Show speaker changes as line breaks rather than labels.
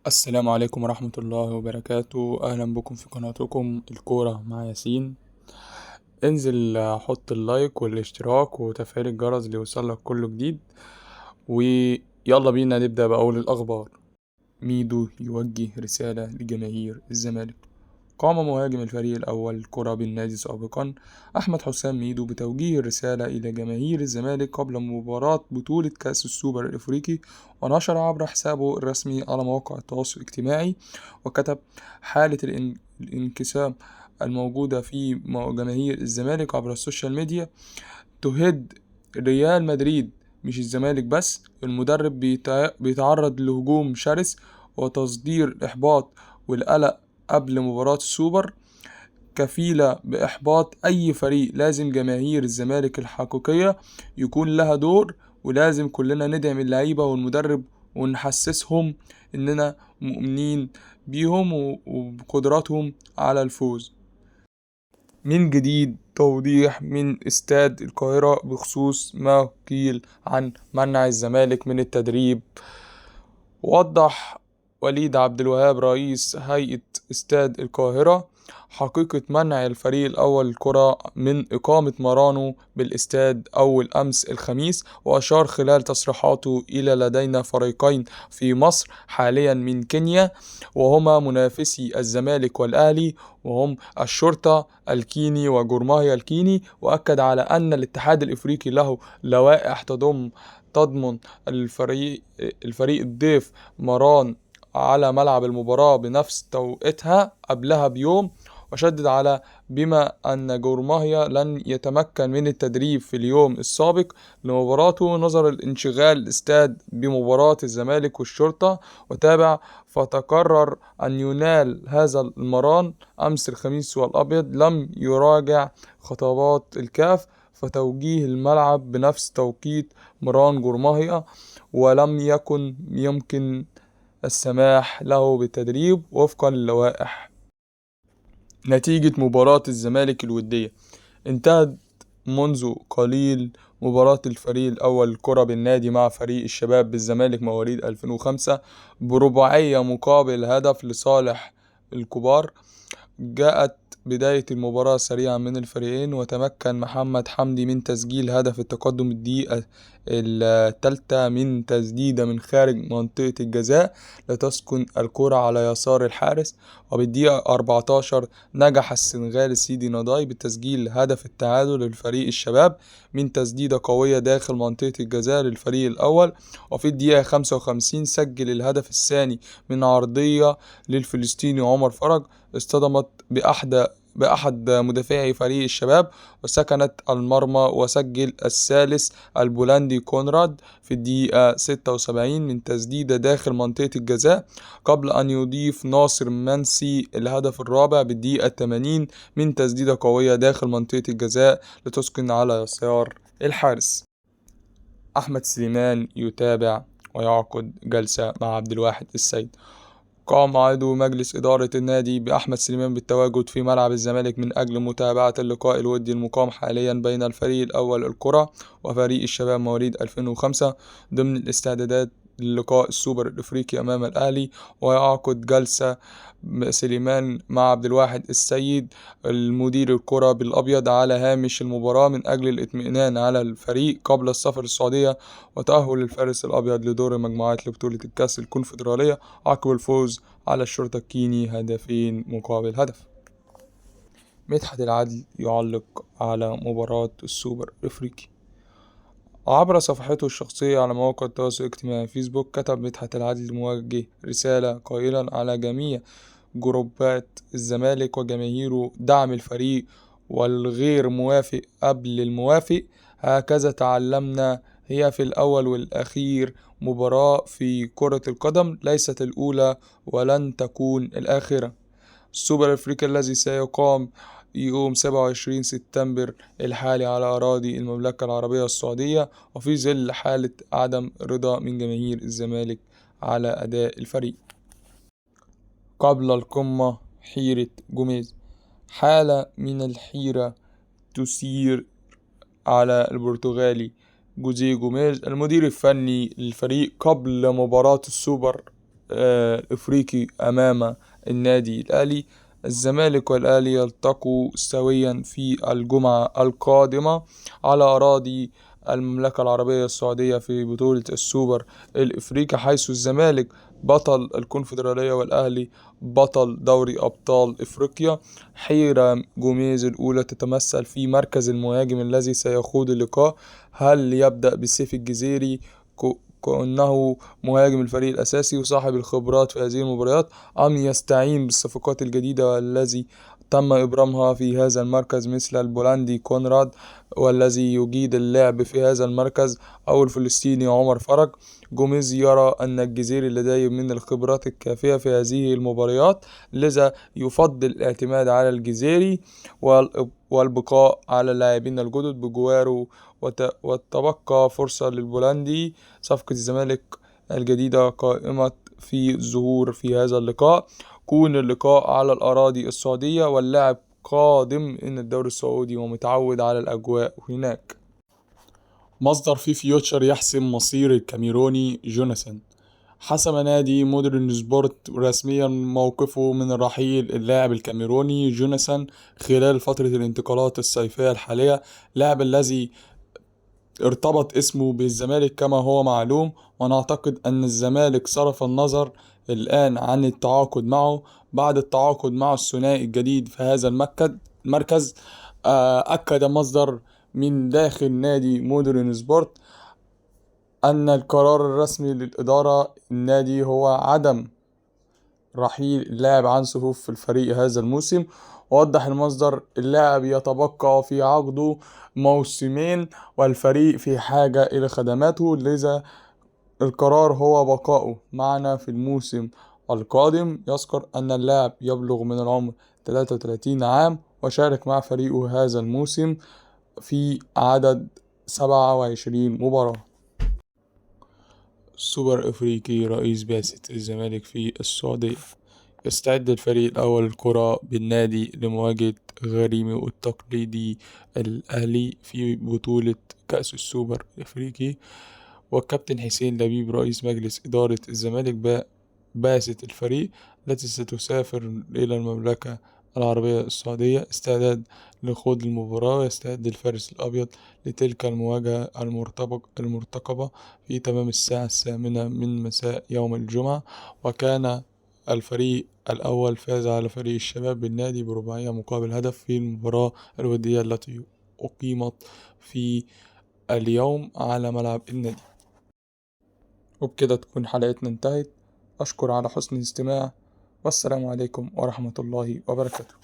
السلام عليكم ورحمة الله وبركاته. أهلا بكم في قناتكم الكورة مع ياسين. انزل حط اللايك والاشتراك وتفعيل الجرس ليوصلك كل جديد، ويلا بينا نبدأ بأول الأخبار. ميدو يوجه رسالة لجماهير الزمالك. قام مهاجم الفريق الأول كرة بالنادي سابقا أحمد حسام ميدو بتوجيه رسالة إلى جماهير الزمالك قبل مباراة بطولة كأس السوبر الإفريقي، ونشر عبر حسابه الرسمي على مواقع التواصل الاجتماعي وكتب: حالة الانقسام الموجودة في جماهير الزمالك عبر السوشيال ميديا تهد ريال مدريد، مش الزمالك بس. المدرب بيتعرض لهجوم شرس وتصدير الإحباط والقلق قبل مباراة السوبر، كفيلة بإحباط أي فريق. لازم جماهير الزمالك الحقيقية يكون لها دور، ولازم كلنا ندعم اللعيبة والمدرب ونحسسهم إننا مؤمنين بيهم وبقدراتهم على الفوز. من جديد توضيح من استاد القاهرة بخصوص ما قيل عن منع الزمالك من التدريب. وضح وليد عبد الوهاب رئيس هيئة استاد القاهرة حقيقة منع الفريق الأول الكرة من إقامة مرانه بالاستاد أول أمس الخميس، وأشار خلال تصريحاته إلى لدينا فريقين في مصر حاليا من كينيا، وهما منافسي الزمالك والأهلي، وهم الشرطة الكيني وجورماهيا الكيني. وأكد على أن الاتحاد الإفريقي له لوائح تضمن الفريق الضيف مران على ملعب المباراة بنفس توقيتها قبلها بيوم، وشدد على بما أن جورماهيا لن يتمكن من التدريب في اليوم السابق لمباراته نظرا لانشغال الاستاد بمباراة الزمالك والشرطة. وتابع: فتقرر أن ينال هذا المران أمس الخميس، والأبيض لم يراجع خطابات الكاف فتوجيه الملعب بنفس توقيت مران جورماهيا، ولم يكن يمكن السماح له بالتدريب وفقا للوائح. نتيجة مباراة الزمالك الودية: انتهت منذ قليل مباراة الفريق الأول الكرة بالنادي مع فريق الشباب بالزمالك مواليد 2005 برباعية مقابل هدف لصالح الكبار. جاءت بداية المباراة سريعا من الفريقين، وتمكن محمد حمدي من تسجيل هدف التقدم الدقيقة الثالثة من تسديدة من خارج منطقة الجزاء لتسكن الكرة على يسار الحارس. وبالدقيقة 14 نجح السنغالي سيدي نضاي بتسجيل هدف التعادل للفريق الشباب من تسديدة قوية داخل منطقة الجزاء للفريق الأول. وفي الدقيقة 55 سجل الهدف الثاني من عرضية للفلسطيني عمر فرج اصطدمت بأحد مدافعي فريق الشباب وسكنت المرمى، وسجل الثالث البولندي كونراد في الدقيقة 76 من تسديدة داخل منطقة الجزاء، قبل أن يضيف ناصر منسي الهدف الرابع بالدقيقة 80 من تسديدة قوية داخل منطقة الجزاء لتسكن على يسار الحارس. أحمد سليمان يتابع ويعقد جلسة مع عبد الواحد السيد. قام عضو مجلس إدارة النادي بأحمد سليمان بالتواجد في ملعب الزمالك من أجل متابعة اللقاء الودي المقام حاليا بين الفريق الأول الكرة وفريق الشباب مواليد 2005 ضمن الاستعدادات للقاء السوبر الإفريقي أمام الأهلي. ويعقد جلسة سليمان مع عبد الواحد السيد المدير الكرة بالأبيض على هامش المباراة من أجل الاطمئنان على الفريق قبل السفر السعودية وتأهل الفارس الأبيض لدور المجموعات لبطولة الكأس الكونفدرالية عقب الفوز على الشرطة الكيني هدفين مقابل هدف. مدحت العدل يعلق على مباراة السوبر الإفريقي. عبر صفحته الشخصية على مواقع التواصل الاجتماعي فيسبوك كتب مدحت العدل موجه رسالة قائلا على جميع جروبات الزمالك وجماهيره دعم الفريق والغير موافق قبل الموافق. هكذا تعلمنا، هي في الأول والأخير مباراة في كرة القدم، ليست الأولى ولن تكون الآخرة. السوبر الأفريقي الذي سيقام يوم 27 سبتمبر الحالي على أراضي المملكة العربية السعودية، وفي ظل حالة عدم رضا من جماهير الزمالك على أداء الفريق. قبل القمة حيرة جوميز. حالة من الحيرة تثير على البرتغالي جوزيه جوميز المدير الفني للفريق قبل مباراة السوبر الإفريقي أمام النادي الأهلي. الزمالك والأهلي يلتقوا سويا في الجمعة القادمة على أراضي المملكة العربية السعودية في بطولة السوبر الإفريقي، حيث الزمالك بطل الكونفدرالية والأهلي بطل دوري أبطال إفريقيا. حيرة جوميز الأولى تتمثل في مركز المهاجم الذي سيخوض اللقاء. هل يبدأ بسيف الجزيري كأنه مهاجم الفريق الأساسي وصاحب الخبرات في هذه المباريات، أم يستعين بالصفقات الجديدة والذي تم إبرامها في هذا المركز مثل البولندي كونراد والذي يجيد اللعب في هذا المركز، أو الفلسطيني عمر فرج؟ جوميز يرى أن الجزيري لديه من الخبرات الكافية في هذه المباريات، لذا يفضل الاعتماد على الجزيري والبقاء على اللاعبين الجدد بجواره، وتبقى فرصة للبولندي. صفقة الزمالك الجديدة قائمة في الظهور في هذا اللقاء. كون اللقاء على الأراضي السعودية واللاعب قادم من الدوري السعودي ومتعود على الأجواء هناك. مصدر في فيوتشر يحسم مصير الكاميروني جوناثان. حسم نادي مودرن سبورت رسميا موقفه من الرحيل اللاعب الكاميروني جوناثان خلال فترة الانتقالات الصيفية الحالية. لاعب الذي ارتبط اسمه بالزمالك كما هو معلوم، ونعتقد أن الزمالك صرف النظر الآن عن التعاقد معه بعد التعاقد مع الثنائي الجديد في هذا المركز. أكد مصدر من داخل نادي مودرن سبورت أن القرار الرسمي للإدارة النادي هو عدم رحيل اللاعب عن صفوف الفريق هذا الموسم. ووضح المصدر اللاعب يتبقى في عقده موسمين والفريق في حاجة إلى خدماته، لذا القرار هو بقاؤه معنا في الموسم القادم. يذكر أن اللاعب يبلغ من العمر 33 عام وشارك مع فريقه هذا الموسم في عدد 27 مباراة. سوبر أفريقي، رئيس بعثة الزمالك في السعودية. يستعد الفريق الأول للكرة بالنادي لمواجهة غريمه التقليدي الأهلي في بطولة كأس السوبر الأفريقي. والكابتن حسين لبيب رئيس مجلس إدارة الزمالك بعثة الفريق التي ستسافر إلى المملكة العربية السعودية استعداد لخوض المباراة. ويستعد الفارس الأبيض لتلك المواجهة المرتقبة في تمام الساعة 8 من مساء يوم الجمعة. وكان الفريق الأول فاز على فريق الشباب بالنادي برباعية مقابل هدف في المباراة الودية التي أقيمت في اليوم على ملعب النادي. وبكده تكون حلقتنا انتهت. أشكر على حسن الاستماع، والسلام عليكم ورحمة الله وبركاته.